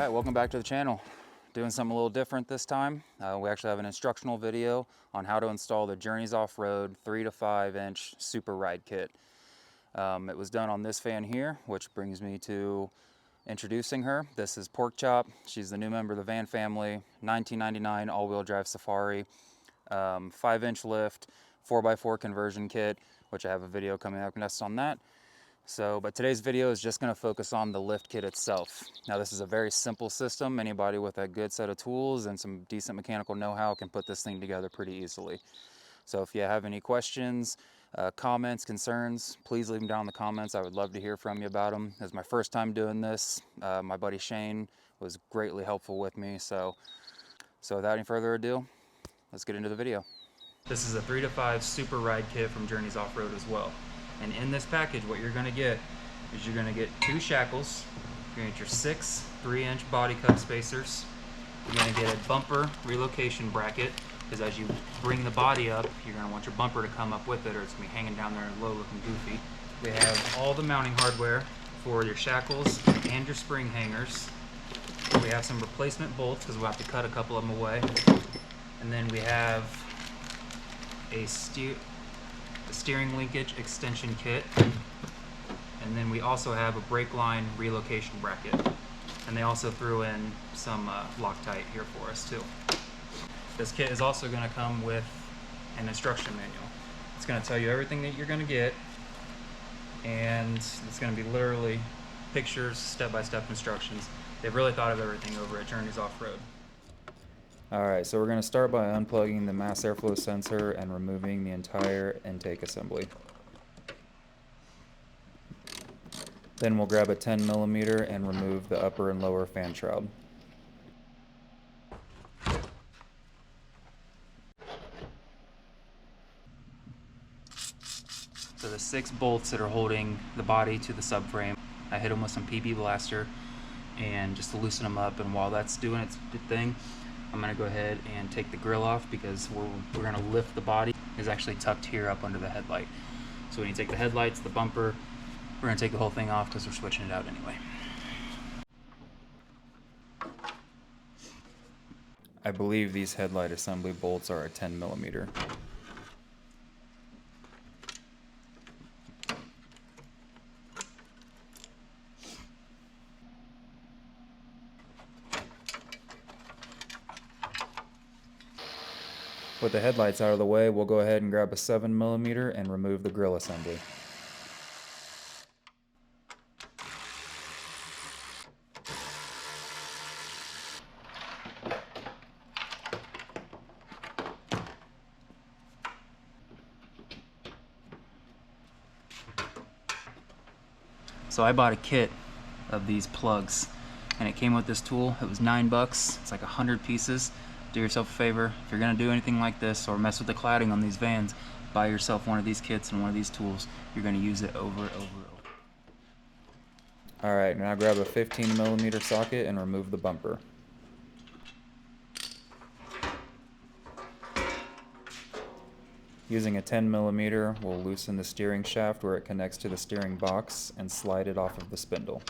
Alright, welcome back to the channel. Doing something a little different this time. We actually have an instructional video on how to install the Journeys Off-Road 3 to 5 inch Super Ride Kit. It was done on this van here, which brings me to introducing her. This is Pork Chop. She's the new member of the van family, 1999 all-wheel drive Safari, 5 inch lift, 4x4 conversion kit, which I have a video coming up next on that. But today's video is just going to focus on the lift kit itself. Now this is a very simple system. Anybody with a good set of tools and some decent mechanical know-how can put this thing together pretty easily. So if you have any questions, comments, concerns, please leave them down in the comments. I would love to hear from you about them. This is my first time doing this. My buddy Shane was greatly helpful with me. So without any further ado, let's get into the video. This is a 3 to 5 Super Ride Kit from Journeys Off-Road as well. And in this package, what you're going to get is you're going to get 2 shackles, you're going to get your 6 3-inch body cup spacers, you're going to get a bumper relocation bracket, because as you bring the body up, you're going to want your bumper to come up with it, or it's going to be hanging down there low looking goofy. We have all the mounting hardware for your shackles and your spring hangers. We have some replacement bolts, because we'll have to cut a couple of them away. And then we have a steering linkage extension kit, and then we also have a brake line relocation bracket, and they also threw in some Loctite here for us too. This kit is also going to come with an instruction manual. It's going to tell you everything that you're going to get, and it's going to be literally pictures, step-by-step instructions. They've really thought of everything over at Journeys Off-Road. Alright, so we're going to start by unplugging the mass airflow sensor and removing the entire intake assembly. Then we'll grab a 10mm and remove the upper and lower fan shroud. So the 6 bolts that are holding the body to the subframe, I hit them with some PB Blaster and just to loosen them up, and while that's doing its thing, I'm going to go ahead and take the grill off, because we're going to lift the body. It's actually tucked here up under the headlight. So when you take the headlights, the bumper, we're going to take the whole thing off because we're switching it out anyway. I believe these headlight assembly bolts are a 10mm. With the headlights out of the way, we'll go ahead and grab a 7mm and remove the grille assembly. So I bought a kit of these plugs, and it came with this tool. It was $9. It's like 100 pieces. Do yourself a favor, if you're going to do anything like this or mess with the cladding on these vans, buy yourself one of these kits and one of these tools. You're going to use it over and over and over. Alright, now grab a 15mm socket and remove the bumper. Using a 10mm, we'll loosen the steering shaft where it connects to the steering box and slide it off of the spindle.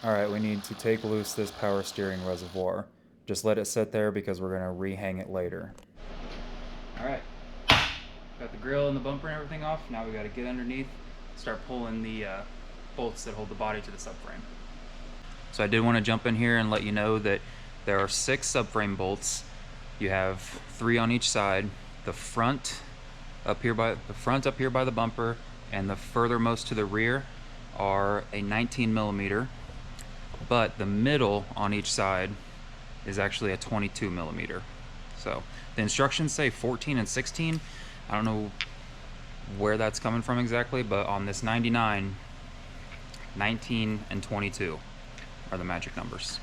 Alright, we need to take loose this power steering reservoir. Just let it sit there because we're going to rehang it later. Alright, got the grill and the bumper and everything off. Now we got to get underneath, start pulling the bolts that hold the body to the subframe. So I did want to jump in here and let you know that there are 6 subframe bolts. You have 3 on each side. The front up here by the bumper, and the furthermost to the rear are a 19mm, but the middle on each side is actually a 22mm. So the instructions say 14 and 16. I don't know where that's coming from exactly, but on this 99, 19 and 22 are the magic numbers.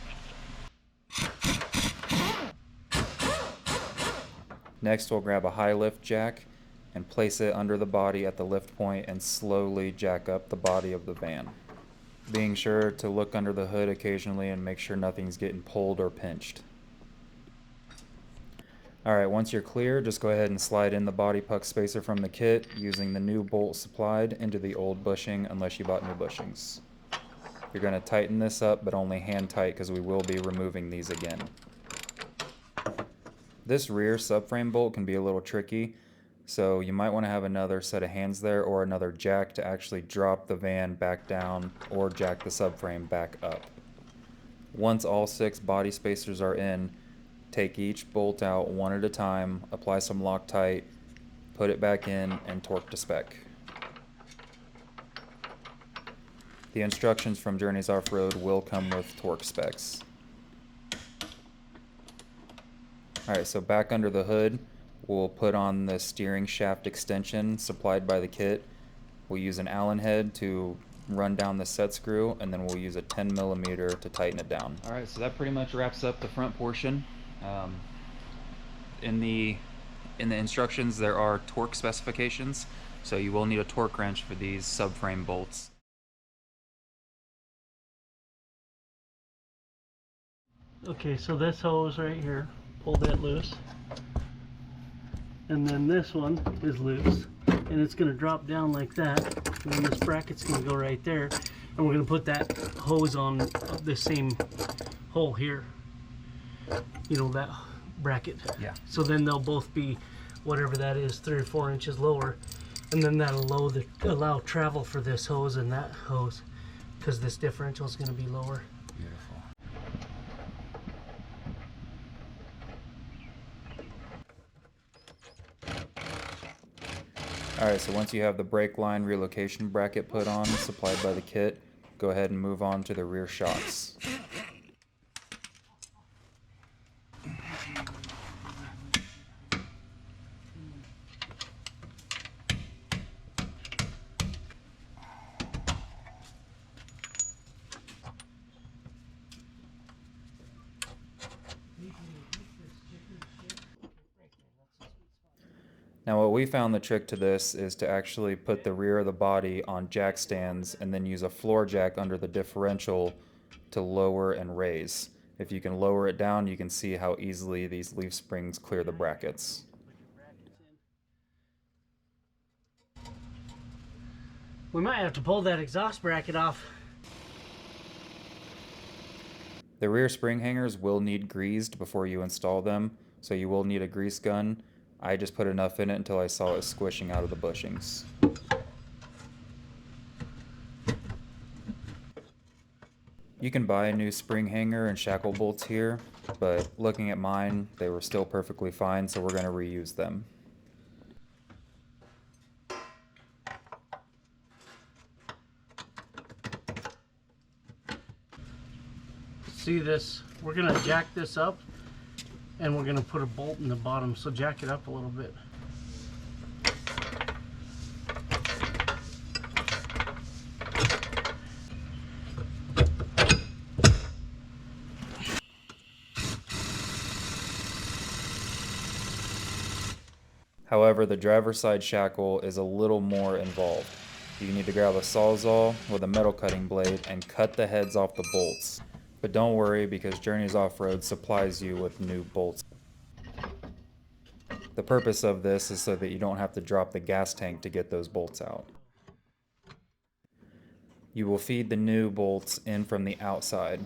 Next, we'll grab a high lift jack and place it under the body at the lift point and slowly jack up the body of the van, being sure to look under the hood occasionally and make sure nothing's getting pulled or pinched. Alright, once you're clear, just go ahead and slide in the body puck spacer from the kit using the new bolt supplied into the old bushing, unless you bought new bushings. You're going to tighten this up, but only hand tight because we will be removing these again. This rear subframe bolt can be a little tricky, so you might want to have another set of hands there or another jack to actually drop the van back down or jack the subframe back up. Once all 6 body spacers are in, take each bolt out one at a time, apply some Loctite, put it back in, and torque to spec. The instructions from Journeys Off-Road will come with torque specs. Alright, so back under the hood, we'll put on the steering shaft extension supplied by the kit. We'll use an Allen head to run down the set screw, and then we'll use a 10mm to tighten it down. Alright, so that pretty much wraps up the front portion. In the instructions there are torque specifications, so you will need a torque wrench for these subframe bolts. Okay, so this hose right here, pull that loose, and then this one is loose, and it's going to drop down like that, and then this bracket's going to go right there, and we're going to put that hose on the same hole here, you know, that bracket. Yeah. So then they'll both be whatever that is, 3 or 4 inches lower, and then that'll allow travel for this hose and that hose, because this differential is going to be lower. Beautiful. Alright, so once you have the brake line relocation bracket put on, supplied by the kit, go ahead and move on to the rear shocks. Now what we found the trick to this is to actually put the rear of the body on jack stands and then use a floor jack under the differential to lower and raise. If you can lower it down, you can see how easily these leaf springs clear the brackets. We might have to pull that exhaust bracket off. The rear spring hangers will need greased before you install them, so you will need a grease gun. I just put enough in it until I saw it squishing out of the bushings. You can buy a new spring hanger and shackle bolts here, but looking at mine, they were still perfectly fine, so we're going to reuse them. See this? We're going to jack this up, and we're going to put a bolt in the bottom, so jack it up a little bit. However, the driver's side shackle is a little more involved. You need to grab a sawzall with a metal cutting blade and cut the heads off the bolts. But don't worry, because Journeys Off-Road supplies you with new bolts. The purpose of this is so that you don't have to drop the gas tank to get those bolts out. You will feed the new bolts in from the outside.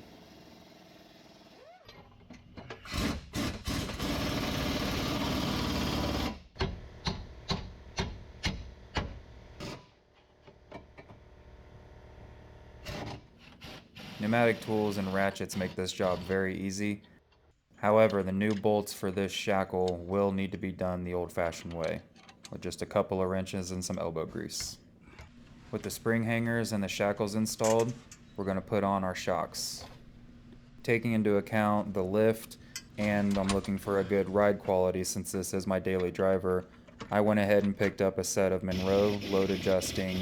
Pneumatic tools and ratchets make this job very easy. However, the new bolts for this shackle will need to be done the old-fashioned way, with just a couple of wrenches and some elbow grease. With the spring hangers and the shackles installed, we're going to put on our shocks. Taking into account the lift, and I'm looking for a good ride quality since this is my daily driver, I went ahead and picked up a set of Monroe load-adjusting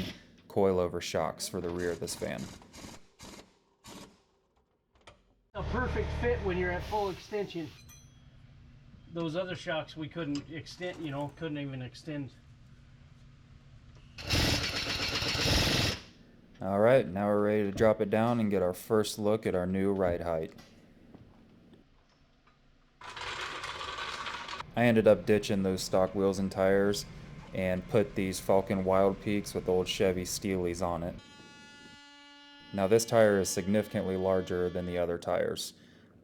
coilover shocks for the rear of this van. A perfect fit when you're at full extension. Those other shocks we couldn't extend, you know, couldn't even extend. Alright, now we're ready to drop it down and get our first look at our new ride height. I ended up ditching those stock wheels and tires and put these Falcon Wild Peaks with old Chevy Steelies on it. Now this tire is significantly larger than the other tires,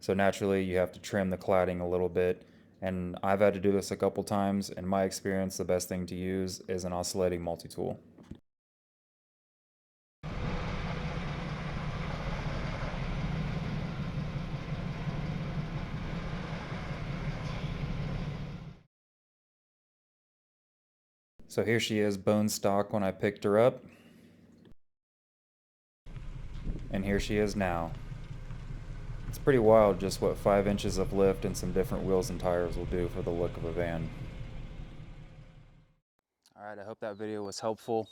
so naturally you have to trim the cladding a little bit, and I've had to do this a couple times. In my experience, the best thing to use is an oscillating multi-tool. So here she is bone stock when I picked her up, and here she is now. It's pretty wild just what 5 inches of lift and some different wheels and tires will do for the look of a van. Alright, I hope that video was helpful.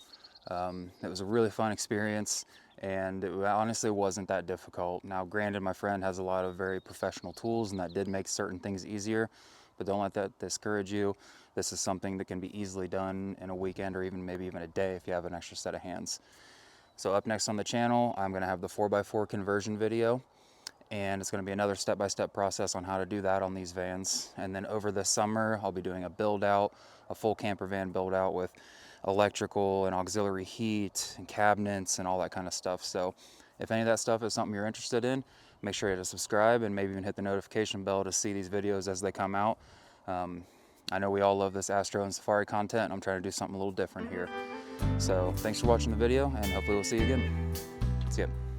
It was a really fun experience, and it honestly wasn't that difficult. Now granted, my friend has a lot of very professional tools, and that did make certain things easier, but don't let that discourage you. This is something that can be easily done in a weekend, or even maybe even a day if you have an extra set of hands. So up next on the channel, I'm going to have the 4x4 conversion video, and it's going to be another step-by-step process on how to do that on these vans. And then over the summer, I'll be doing a build out, a full camper van build out with electrical and auxiliary heat and cabinets and all that kind of stuff. So if any of that stuff is something you're interested in, make sure to subscribe and maybe even hit the notification bell to see these videos as they come out. I know we all love this Astro and Safari content. I'm trying to do something a little different here. So thanks for watching the video, and hopefully we'll see you again. See ya.